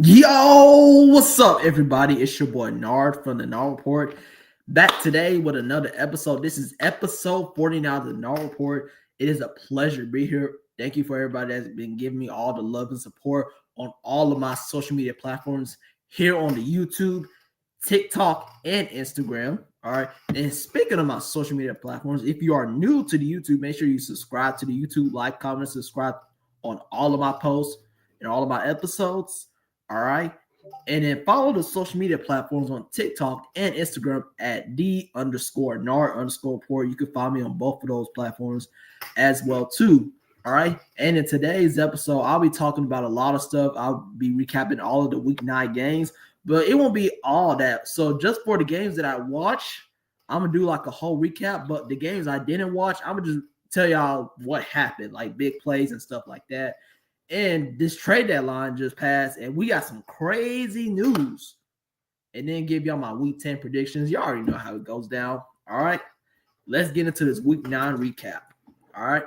Yo, what's up, everybody? It's your boy Nard from the Nard Report. Back today with another episode. This is episode 49 of the Nard Report. It is a pleasure to be here. Thank you for everybody that's been giving me all the love and support on all of my social media platforms here on the YouTube, TikTok, and Instagram. All right. And speaking of my social media platforms, if you are new to the YouTube, make sure you subscribe to the YouTube, like, comment, subscribe on all of my posts and all of my episodes. All right. And then follow the social media platforms on TikTok and Instagram at _NAR_report. You can find me on both of those platforms as well, too. All right. And in today's episode, I'll be talking about a lot of stuff. I'll be recapping all of the week 9 games, but it won't be all that. So just for the games that I watch, I'm gonna do like a whole recap. But the games I didn't watch, I'm gonna just tell y'all what happened, like big plays and stuff like that. And this trade deadline just passed, and we got some crazy news. And then give y'all my week 10 predictions. You already know how it goes down. All right. Let's get into this week 9 recap. All right.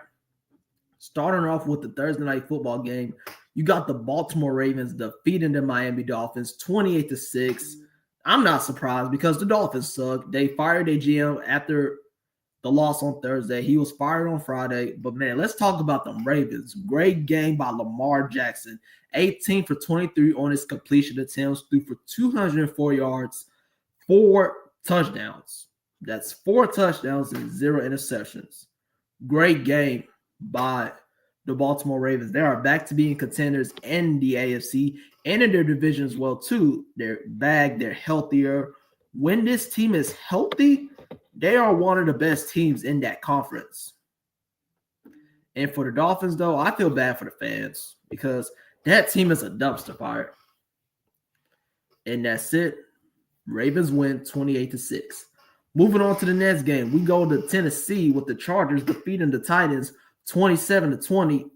Starting off with the Thursday night football game, you got the Baltimore Ravens defeating the Miami Dolphins 28-6. I'm not surprised because the Dolphins suck. They fired their GM after the loss on Thursday. He was fired on Friday. But, man, let's talk about the Ravens. Great game by Lamar Jackson. 18 for 23 on his completion attempts, threw for 204 yards, 4 touchdowns. That's 4 touchdowns and 0 interceptions. Great game by the Baltimore Ravens. They are back to being contenders in the AFC and in their division as well, too. They're back. They're healthier. When this team is healthy, they are one of the best teams in that conference. And for the Dolphins, though, I feel bad for the fans because that team is a dumpster fire. And that's it. Ravens win 28-6. Moving on to the next game, we go to Tennessee with the Chargers defeating the Titans 27-20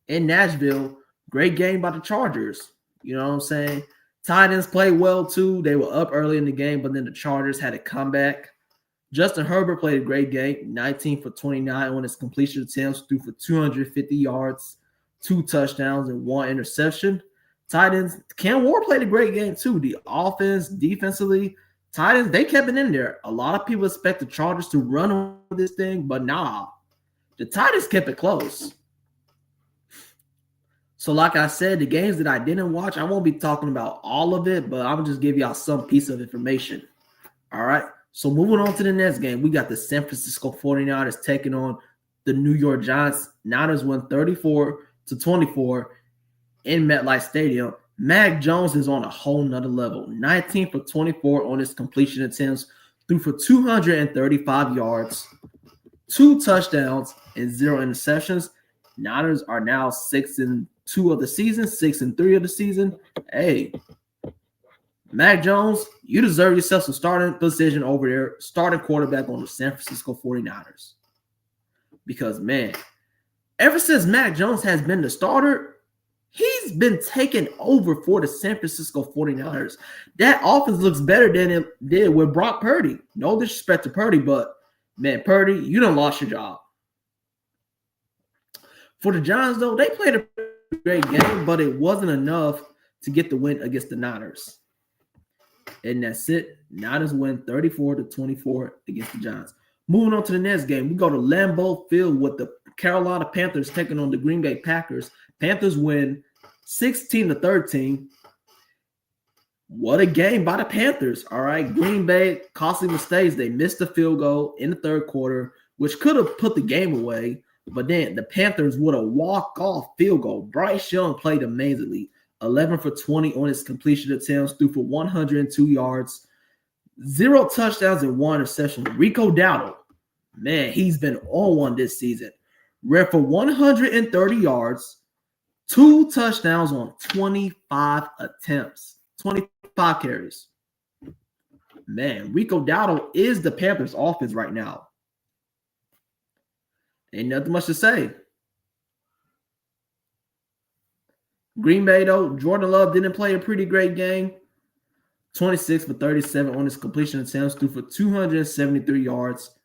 in Nashville. Great game by the Chargers. You know what I'm saying? Titans played well, too. They were up early in the game, but then the Chargers had a comeback. Justin Herbert played a great game, 19 for 29 on his completion attempts, threw for 250 yards, 2 touchdowns, and 1 interception. Titans, Cam Ward played a great game too. The offense, defensively, Titans, they kept it in there. A lot of people expect the Chargers to run on this thing, but nah. The Titans kept it close. So like I said, the games that I didn't watch, I won't be talking about all of it, but I'll just give y'all some piece of information. All right. So moving on to the next game, we got the San Francisco 49ers taking on the New York Giants. Niners win 34-24 in MetLife Stadium. Mac Jones is on a whole nother level. 19 for 24 on his completion attempts, threw for 235 yards, 2 touchdowns, and 0 interceptions. Niners are now 6-2 of the season, 6-3 of the season. Hey, Mac Jones, you deserve yourself some starting position over there, starting quarterback on the San Francisco 49ers. Because, man, ever since Mac Jones has been the starter, he's been taking over for the San Francisco 49ers. That offense looks better than it did with Brock Purdy. No disrespect to Purdy, but, man, Purdy, you done lost your job. For the Giants, though, they played a great game, but it wasn't enough to get the win against the Niners. And that's it. Niners win 34-24 against the Giants. Moving on to the next game, we go to Lambeau Field with the Carolina Panthers taking on the Green Bay Packers. Panthers win 16-13. What a game by the Panthers. All right. Green Bay, costly mistakes. They missed the field goal in the third quarter, which could have put the game away. But then the Panthers would have walk-off field goal. Bryce Young played amazingly. 11 for 20 on his completion attempts, threw for 102 yards, 0 touchdowns, and 1 interception. Rico Dowdle, man, he's been on one this season. Ran for 130 yards, 2 touchdowns on 25 attempts, 25 carries. Man, Rico Dowdle is the Panthers' offense right now. Ain't nothing much to say. Green Bay, though, Jordan Love didn't play a pretty great game. 26 for 37 on his completion attempts, threw for 273 yards,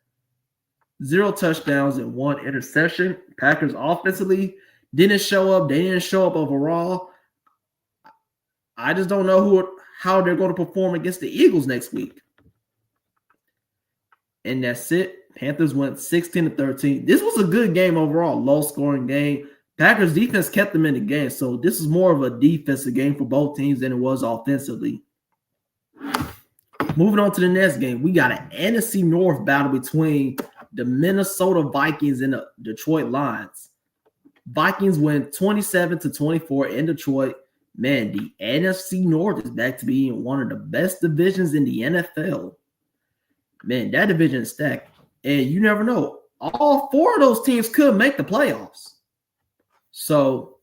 0 touchdowns, and 1 interception. Packers offensively didn't show up. They didn't show up overall. I just don't know how they're going to perform against the Eagles next week. And that's it. Panthers went 16-13. This was a good game overall, low-scoring game. Packers defense kept them in the game, so this is more of a defensive game for both teams than it was offensively. Moving on to the next game, we got an NFC North battle between the Minnesota Vikings and the Detroit Lions. Vikings win 27-24 in Detroit. Man, the NFC North is back to being one of the best divisions in the NFL. Man, that division is stacked. And you never know. All four of those teams could make the playoffs. So,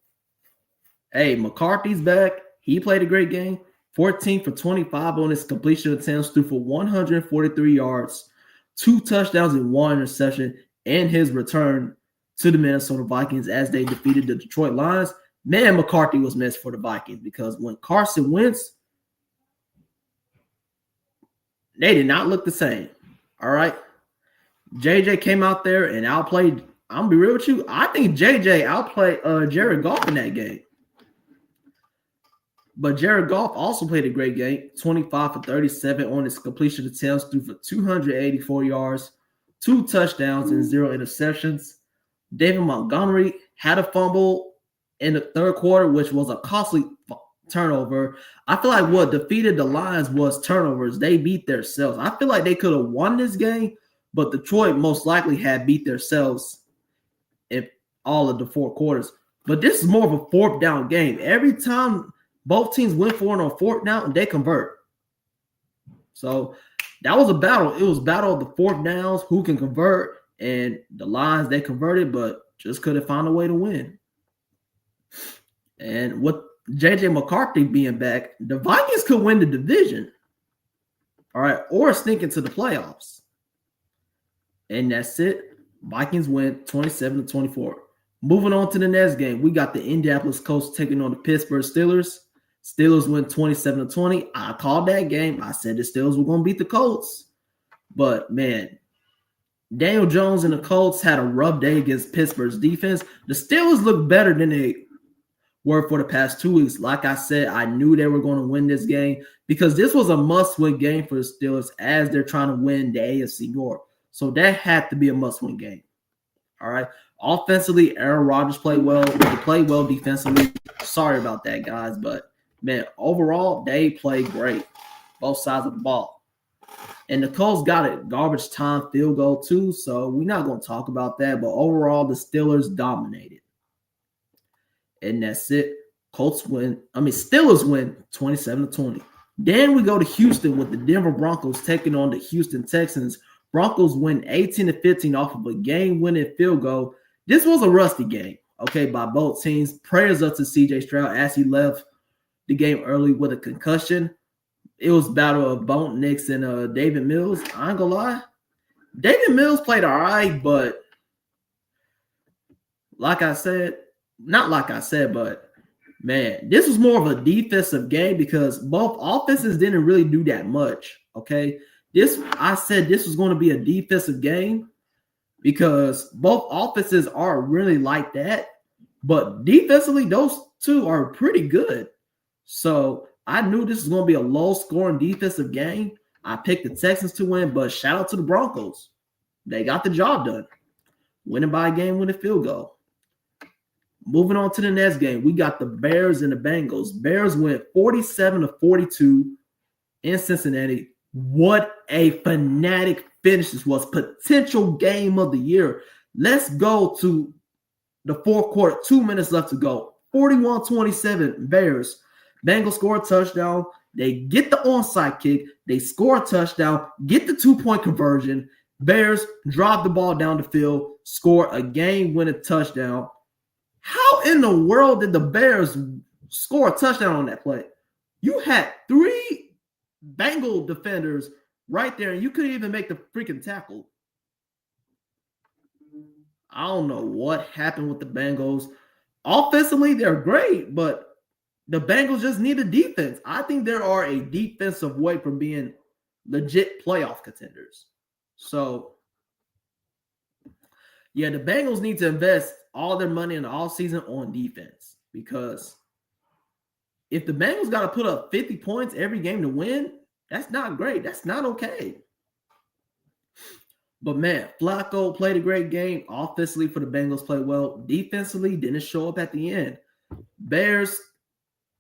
hey, McCarthy's back. He played a great game. 14 for 25 on his completion attempts, threw for 143 yards, 2 touchdowns and 1 interception, and his return to the Minnesota Vikings as they defeated the Detroit Lions. Man, McCarthy was missed for the Vikings because when Carson Wentz, they did not look the same. All right. JJ came out there and outplayed. I'm going to be real with you. I think JJ outplayed Jared Goff in that game. But Jared Goff also played a great game, 25 for 37 on his completion attempts, threw for 284 yards, 2 touchdowns, and 0 interceptions. David Montgomery had a fumble in the third quarter, which was a costly turnover. I feel like what defeated the Lions was turnovers. They beat themselves. I feel like they could have won this game, but Detroit most likely had beat themselves in all of the 4 quarters. But this is more of a fourth down game. Every time both teams went for it on fourth down and they convert. So that was a battle. It was a battle of the fourth downs, who can convert, and the Lions, they converted, but just couldn't find a way to win. And with JJ McCarthy being back, the Vikings could win the division, all right, or sneak into the playoffs. And that's it. Vikings win 27-24. Moving on to the next game, we got the Indianapolis Colts taking on the Pittsburgh Steelers. Steelers win 27-20. I called that game. I said the Steelers were going to beat the Colts. But, man, Daniel Jones and the Colts had a rough day against Pittsburgh's defense. The Steelers look better than they were for the past 2 weeks. Like I said, I knew they were going to win this game because this was a must-win game for the Steelers as they're trying to win the AFC North. So that had to be a must-win game. All right. Offensively, Aaron Rodgers played well. They played well defensively. Sorry about that, guys. But, man, overall, they played great. Both sides of the ball. And the Colts got a garbage time field goal, too. So we're not going to talk about that. But overall, the Steelers dominated. And that's it. Steelers win 27-20. Then we go to Houston with the Denver Broncos taking on the Houston Texans. Broncos win 18-15 off of a game-winning field goal. This was a rusty game, okay, by both teams. Prayers up to C.J. Stroud as he left the game early with a concussion. It was battle of Bo Nix and David Mills. I ain't gonna lie. David Mills played all right, but but man, this was more of a defensive game because both offenses didn't really do that much, okay? I said this was going to be a defensive game because both offenses are really like that, but defensively, those two are pretty good. So I knew this was going to be a low-scoring defensive game. I picked the Texans to win, but shout out to the Broncos. They got the job done, winning by a game-winning field goal. Moving on to the next game, we got the Bears and the Bengals. Bears went 47-42 in Cincinnati. What a fanatic finish this was. Potential game of the year. Let's go to the fourth quarter. 2 minutes left to go. 41-27 Bears. Bengals score a touchdown. They get the onside kick. They score a touchdown. Get the 2-point conversion. Bears drive the ball down the field. Score a game-winning touchdown. How in the world did the Bears score a touchdown on that play? You had 3 Bengal defenders right there, and you couldn't even make the freaking tackle. I don't know what happened with the Bengals. Offensively, they're great, but the Bengals just need a defense. I think there are a defensive way from being legit playoff contenders. So, yeah, the Bengals need to invest all their money in the offseason on defense because if the Bengals got to put up 50 points every game to win, that's not great. That's not okay. But man, Flacco played a great game. Offensively for the Bengals played well. Defensively, didn't show up at the end. Bears,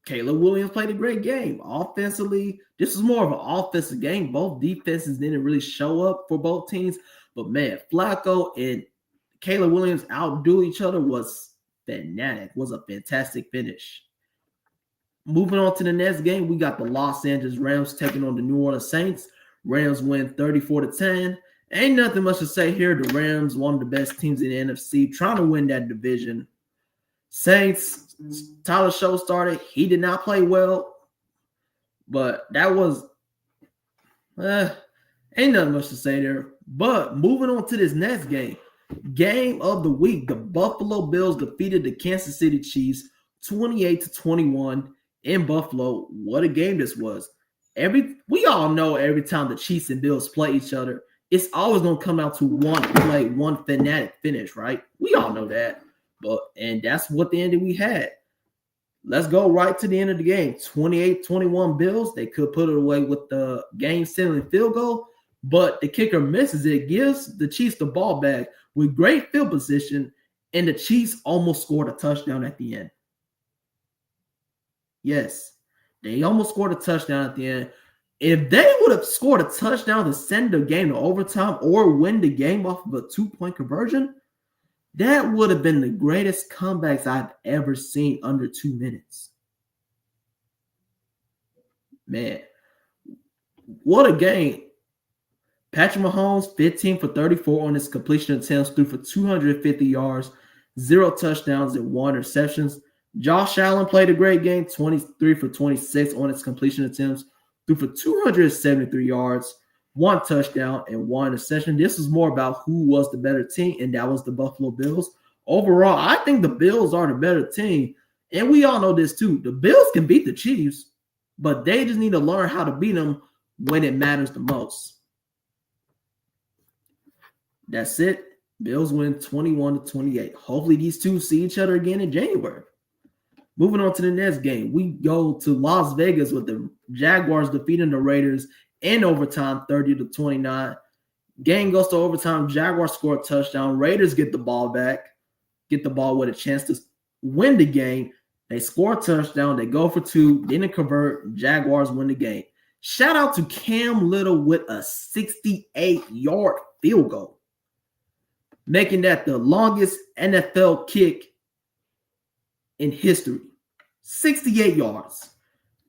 Caleb Williams played a great game. Offensively, this was more of an offensive game. Both defenses didn't really show up for both teams. But man, Flacco and Caleb Williams outdo each other was fanatic. Was a fantastic finish. Moving on to the next game, we got the Los Angeles Rams taking on the New Orleans Saints. Rams win 34-10. Ain't nothing much to say here. The Rams, one of the best teams in the NFC, trying to win that division. Saints, Tyler Show started. He did not play well, but that was ain't nothing much to say there. But moving on to this next game, game of the week, the Buffalo Bills defeated the Kansas City Chiefs 28-21 in Buffalo. What a game this was. We all know every time the Chiefs and Bills play each other, it's always going to come out to one play, one fanatic finish, right? We all know that. And that's what the ending we had. Let's go right to the end of the game. 28-21 Bills. They could put it away with the game-sealing field goal, but the kicker misses it, gives the Chiefs the ball back with great field position, and the Chiefs almost scored a touchdown at the end. Yes, they almost scored a touchdown at the end. If they would have scored a touchdown to send the game to overtime or win the game off of a 2-point conversion, that would have been the greatest comebacks I've ever seen under 2 minutes. Man, what a game. Patrick Mahomes, 15 for 34 on his completion attempts, threw for 250 yards, 0 touchdowns, and 1 interceptions. Josh Allen played a great game, 23 for 26 on his completion attempts, threw for 273 yards, 1 touchdown, and 1 interception. This was more about who was the better team, and that was the Buffalo Bills. Overall, I think the Bills are the better team, and we all know this too. The Bills can beat the Chiefs, but they just need to learn how to beat them when it matters the most. That's it. Bills win 21-28. Hopefully these two see each other again in January. Moving on to the next game, we go to Las Vegas with the Jaguars defeating the Raiders in overtime, 30-29. Game goes to overtime. Jaguars score a touchdown. Raiders get the ball back, get the ball with a chance to win the game. They score a touchdown. They go for 2, didn't convert. Jaguars win the game. Shout out to Cam Little with a 68-yard field goal, making that the longest NFL kick in history. 68 yards.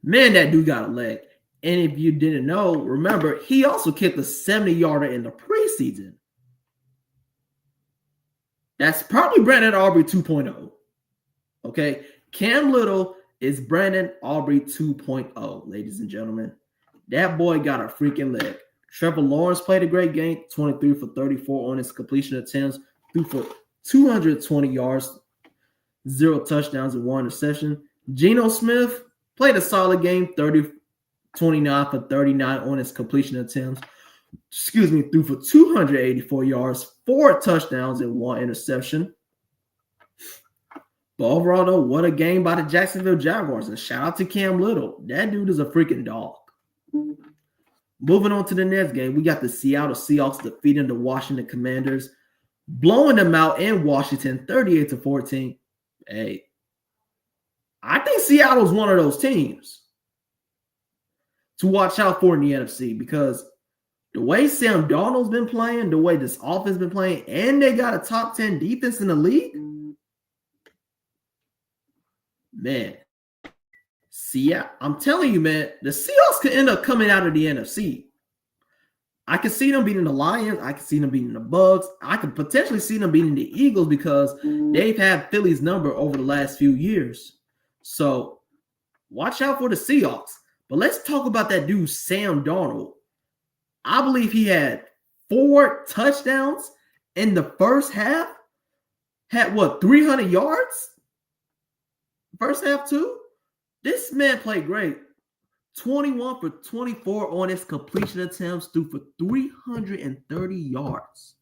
Man, that dude got a leg. And if you didn't know, remember, he also kicked a 70-yarder in the preseason. That's probably Brandon Aubrey 2.0. Okay? Cam Little is Brandon Aubrey 2.0, ladies and gentlemen. That boy got a freaking leg. Trevor Lawrence played a great game, 23 for 34 on his completion attempts, threw for 220 yards, 0 touchdowns, and 1 interception. Geno Smith played a solid game, 29 for 39 on his completion attempts. Threw for 284 yards, 4 touchdowns, and 1 interception. But overall, though, what a game by the Jacksonville Jaguars. And shout out to Cam Little. That dude is a freaking dog. Moving on to the next game, we got the Seattle Seahawks defeating the Washington Commanders, blowing them out in Washington, 38-14. Hey, I think Seattle's one of those teams to watch out for in the NFC, because the way Sam Darnold's been playing, the way this offense has been playing, and they got a top 10 defense in the league, man, I'm telling you, man, the Seahawks could end up coming out of the NFC. I can see them beating the Lions. I can see them beating the Bucs. I could potentially see them beating the Eagles because they've had Philly's number over the last few years. So watch out for the Seahawks. But let's talk about that dude, Sam Darnold. I believe he had 4 touchdowns in the first half. Had 300 yards? First half too? This man played great. 21 for 24 on his completion attempts, threw for 330 yards.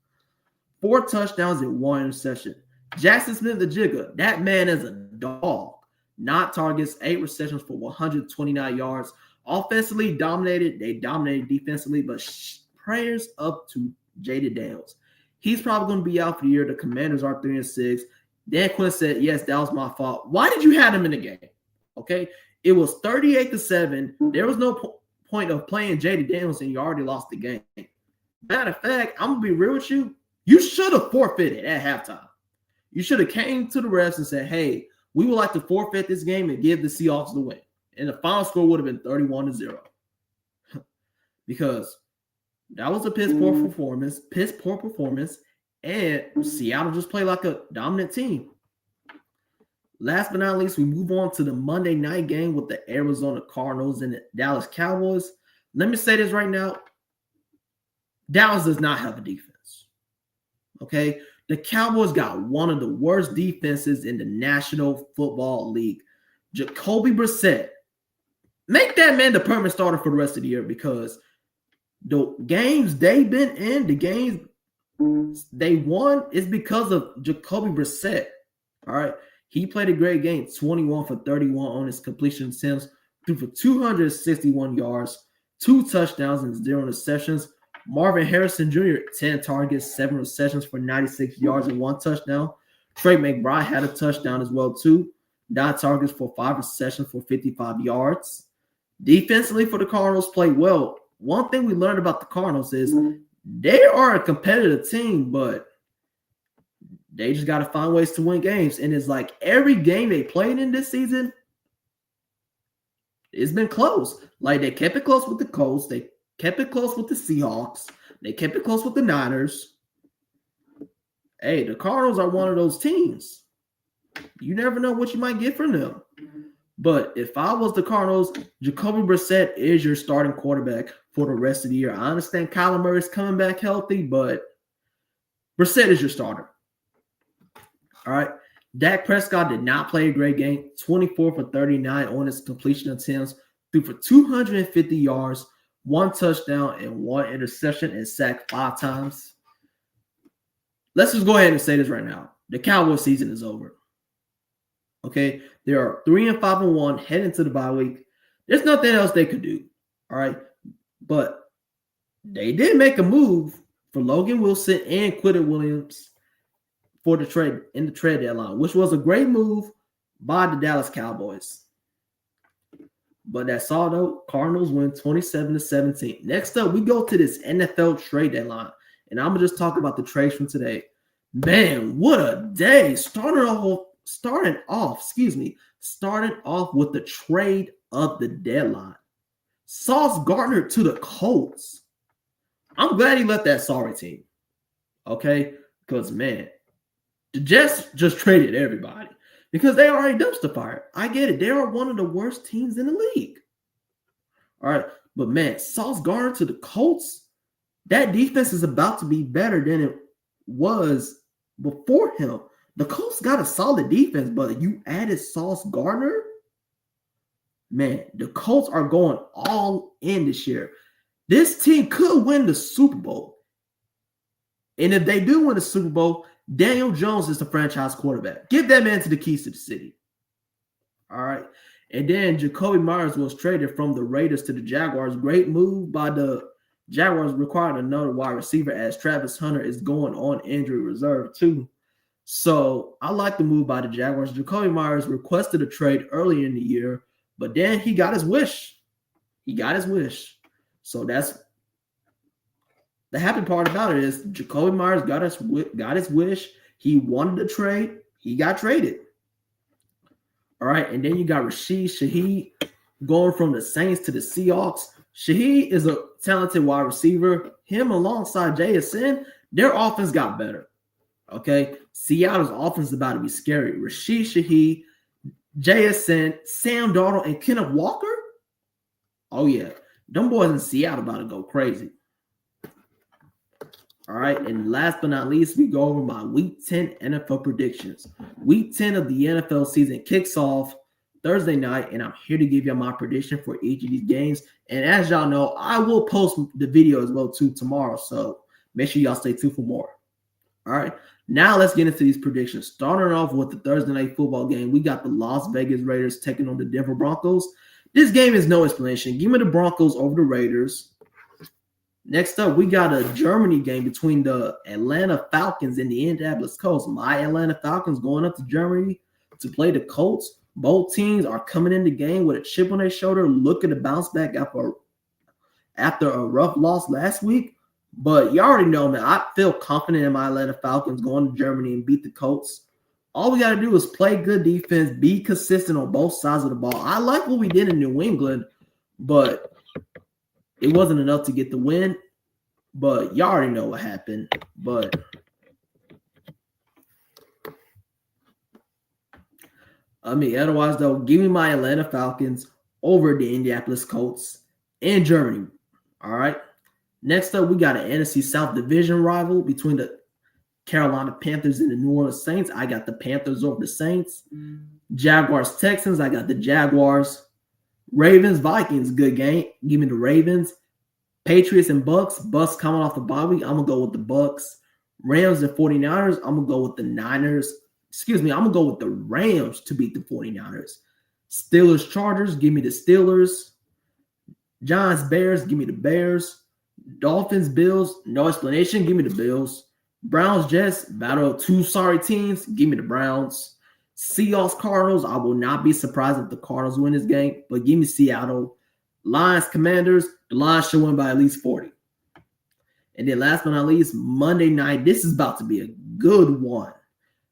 4 touchdowns and 1 interception. Jackson Smith the Jigger, that man is a dog. 9 targets, 8 receptions for 129 yards. Offensively dominated. They dominated defensively, but prayers up to Jaden Daniels. He's probably going to be out for the year. The Commanders are 3-6. Dan Quinn said, yes, that was my fault. Why did you have him in the game? Okay. It was 38-7. There was no point of playing Jaden Daniels, and you already lost the game. Matter of fact, I'm going to be real with you. You should have forfeited at halftime. You should have came to the refs and said, hey, we would like to forfeit this game and give the Seahawks the win. And the final score would have been 31-0. Because that was a piss poor performance, and Seattle just played like a dominant team. Last but not least, we move on to the Monday night game with the Arizona Cardinals and the Dallas Cowboys. Let me say this right now. Dallas does not have a defense. Okay? The Cowboys got one of the worst defenses in the National Football League. Jacoby Brissett. Make that man the permanent starter for the rest of the year, because the games they've been in, the games they won, is because of Jacoby Brissett. All right. He played a great game, 21 for 31 on his completion attempts, threw for 261 yards, 2 touchdowns, and 0 interceptions. Marvin Harrison Jr., 10 targets, 7 receptions for 96 yards and 1 touchdown. Trey McBride had a touchdown as well, too. 9 targets for 5 receptions for 55 yards. Defensively for the Cardinals played well. One thing we learned about the Cardinals is they are a competitive team, but they just got to find ways to win games. And it's like every game they played in this season, it's been close. Like they kept it close with the Colts. They kept it close with the Seahawks. They kept it close with the Niners. Hey, the Cardinals are one of those teams. You never know what you might get from them. But if I was the Cardinals, Jacoby Brissett is your starting quarterback for the rest of the year. I understand Kyler Murray's coming back healthy, but Brissett is your starter. All right. Dak Prescott did not play a great game. 24 for 39 on his completion attempts. Threw for 250 yards, 1 touchdown, and 1 interception, and sacked 5 times. Let's just go ahead and say this right now. The Cowboys season is over. Okay, they are 3-5-1 heading to the bye week. There's nothing else they could do. All right, but they did make a move for Logan Wilson and Quinnen Williams for the trade in the trade deadline, which was a great move by the Dallas Cowboys. But that's all though. Cardinals win 27-17. Next up, we go to this NFL trade deadline, and I'm gonna just talk about the trades from today. Man, what a day! Starting off with the trade of the deadline. Sauce Gardner to the Colts. I'm glad he left that sorry team. Okay? Because, man, the Jets just traded everybody because they already dumpster fire. I get it. They are one of the worst teams in the league. All right. But, man, Sauce Gardner to the Colts, that defense is about to be better than it was before him. The Colts got a solid defense, but you added Sauce Gardner. Man, the Colts are going all in this year. This team could win the Super Bowl. And if they do win the Super Bowl, Daniel Jones is the franchise quarterback. Give that man to the keys to the city. All right. And then Jacoby Myers was traded from the Raiders to the Jaguars. Great move by the Jaguars, requiring another wide receiver as Travis Hunter is going on injury reserve too. So I like the move by the Jaguars. Jacoby Myers requested a trade earlier in the year, but then he got his wish. So that's the happy part about it is Jacoby Myers got his wish. He wanted to trade. He got traded. All right, and then you got Rashid Shaheed going from the Saints to the Seahawks. Shaheed is a talented wide receiver. Him alongside JSN, their offense got better. Okay, Seattle's offense is about to be scary. Rashid Shaheed, JSN, Sam Darnold, and Kenneth Walker. Oh, yeah. Them boys in Seattle about to go crazy. All right, and last but not least, we go over my Week 10 NFL predictions. Week 10 of the NFL season kicks off Thursday night, and I'm here to give you my prediction for each of these games. And as y'all know, I will post the video as well, too, tomorrow. So make sure y'all stay tuned for more. All right. Now let's get into these predictions. Starting off with the Thursday night football game, we got the Las Vegas Raiders taking on the Denver Broncos. This game is no explanation. Give me the Broncos over the Raiders. Next up, we got a Germany game between the Atlanta Falcons and the Indianapolis Colts. My Atlanta Falcons going up to Germany to play the Colts. Both teams are coming in the game with a chip on their shoulder, looking to bounce back after a rough loss last week. But you already know, man, I feel confident in my Atlanta Falcons going to Germany and beat the Colts. All we got to do is play good defense, be consistent on both sides of the ball. I like what we did in New England, but it wasn't enough to get the win. But you already know what happened. But otherwise, though, give me my Atlanta Falcons over the Indianapolis Colts in Germany. All right. Next up, we got an NFC South Division rival between the Carolina Panthers and the New Orleans Saints. I got the Panthers over the Saints. Jaguars Texans, I got the Jaguars. Ravens Vikings, good game. Give me the Ravens. Patriots and Bucks. Bucks coming off the bye week. I'm going to go with the Bucks. Rams and 49ers. I'm going to go with the Niners. I'm going to go with the Rams to beat the 49ers. Steelers Chargers. Give me the Steelers. Giants Bears. Give me the Bears. Dolphins, Bills, no explanation. Give me the Bills. Browns, Jets, battle of two sorry teams. Give me the Browns. Seahawks, Cardinals. I will not be surprised if the Cardinals win this game, but give me Seattle. Lions, Commanders. The Lions should win by at least 40. And then last but not least, Monday night. This is about to be a good one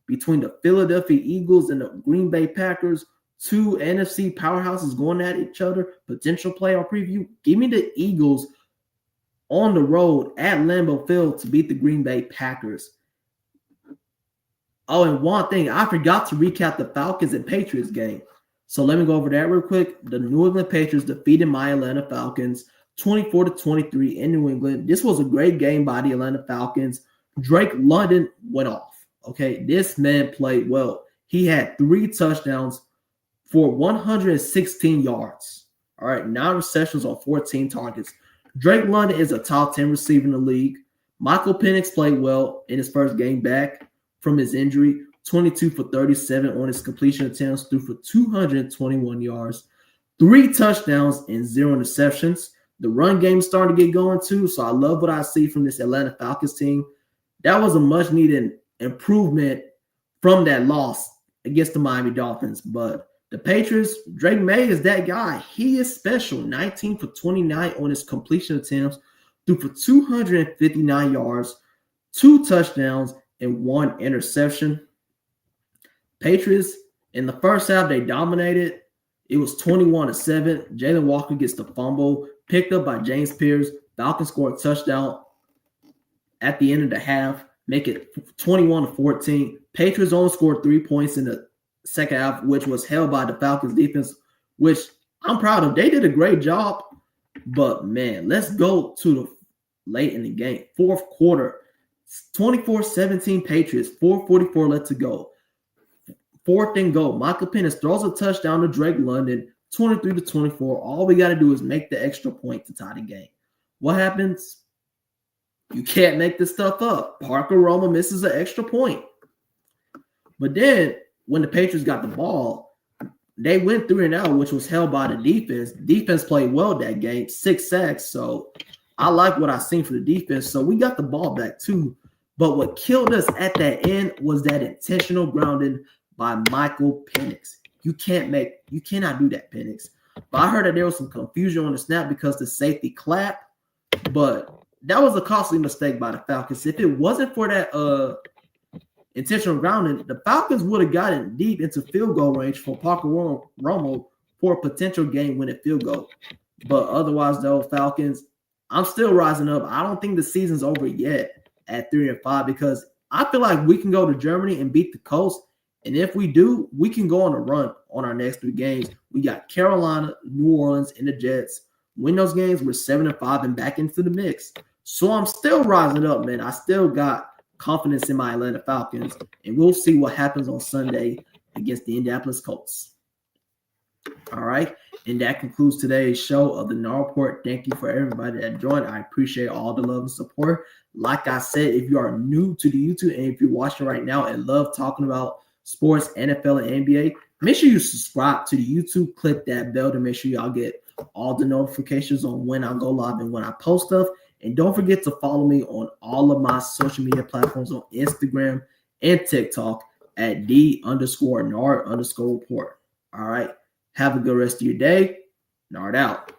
between the Philadelphia Eagles and the Green Bay Packers. Two NFC powerhouses going at each other. Potential playoff preview. Give me the Eagles on the road at Lambeau Field to beat the Green Bay Packers. Oh, and one thing, I forgot to recap the Falcons and Patriots game. So let me go over that real quick. The New England Patriots defeated my Atlanta Falcons 24-23 in New England. This was a great game by the Atlanta Falcons. Drake London went off. Okay, this man played well. He had 3 touchdowns for 116 yards. All right, 9 receptions on 14 targets. Drake London is a top 10 receiver in the league. Michael Penix played well in his first game back from his injury. 22 for 37 on his completion attempts, threw for 221 yards, 3 touchdowns, and 0 interceptions. The run game is starting to get going too, so I love what I see from this Atlanta Falcons team. That was a much-needed improvement from that loss against the Miami Dolphins, but the Patriots, Drake May is that guy. He is special. 19 for 29 on his completion attempts, threw for 259 yards, 2 touchdowns, and 1 interception. Patriots, in the first half, they dominated. It was 21-7. Jalen Walker gets the fumble, picked up by James Pierce. Falcons scored a touchdown at the end of the half, make it 21-14. Patriots only scored 3 points in the second half, which was held by the Falcons defense, which I'm proud of. They did a great job, but man, let's go to the late in the game. Fourth quarter, 24-17 Patriots, 4:44 left to go. 4th and goal. Michael Penix throws a touchdown to Drake London, 23-24. All we got to do is make the extra point to tie the game. What happens? You can't make this stuff up. Parker Roma misses an extra point. But then when the Patriots got the ball, they went 3-and-out, which was held by the defense. Defense played well that game, 6 sacks. So I like what I seen for the defense. So we got the ball back too. But what killed us at that end was that intentional grounding by Michael Penix. You cannot do that, Penix. But I heard that there was some confusion on the snap because the safety clapped. But that was a costly mistake by the Falcons. If it wasn't for that intentional grounding, the Falcons would have gotten deep into field goal range for Parker Roma for a potential game-winning field goal. But otherwise, though, Falcons, I'm still rising up. I don't think the season's over yet at 3-5 because I feel like we can go to Germany and beat the Colts. And if we do, we can go on a run on our next 3 games. We got Carolina, New Orleans, and the Jets. Win those games, we're 7-5 and back into the mix. So I'm still rising up, man. I still got confidence in my Atlanta Falcons, and we'll see what happens on Sunday against the Indianapolis Colts. All right. And that concludes today's show of the Nard Report. Thank you for everybody that joined. I appreciate all the love and support. Like I said, if you are new to the YouTube and if you're watching right now and love talking about sports, NFL, and NBA, make sure you subscribe to the YouTube. Click that bell to make sure y'all get all the notifications on when I go live and when I post stuff. And don't forget to follow me on all of my social media platforms on Instagram and TikTok at @D_Nard_report. All right. Have a good rest of your day. Nard out.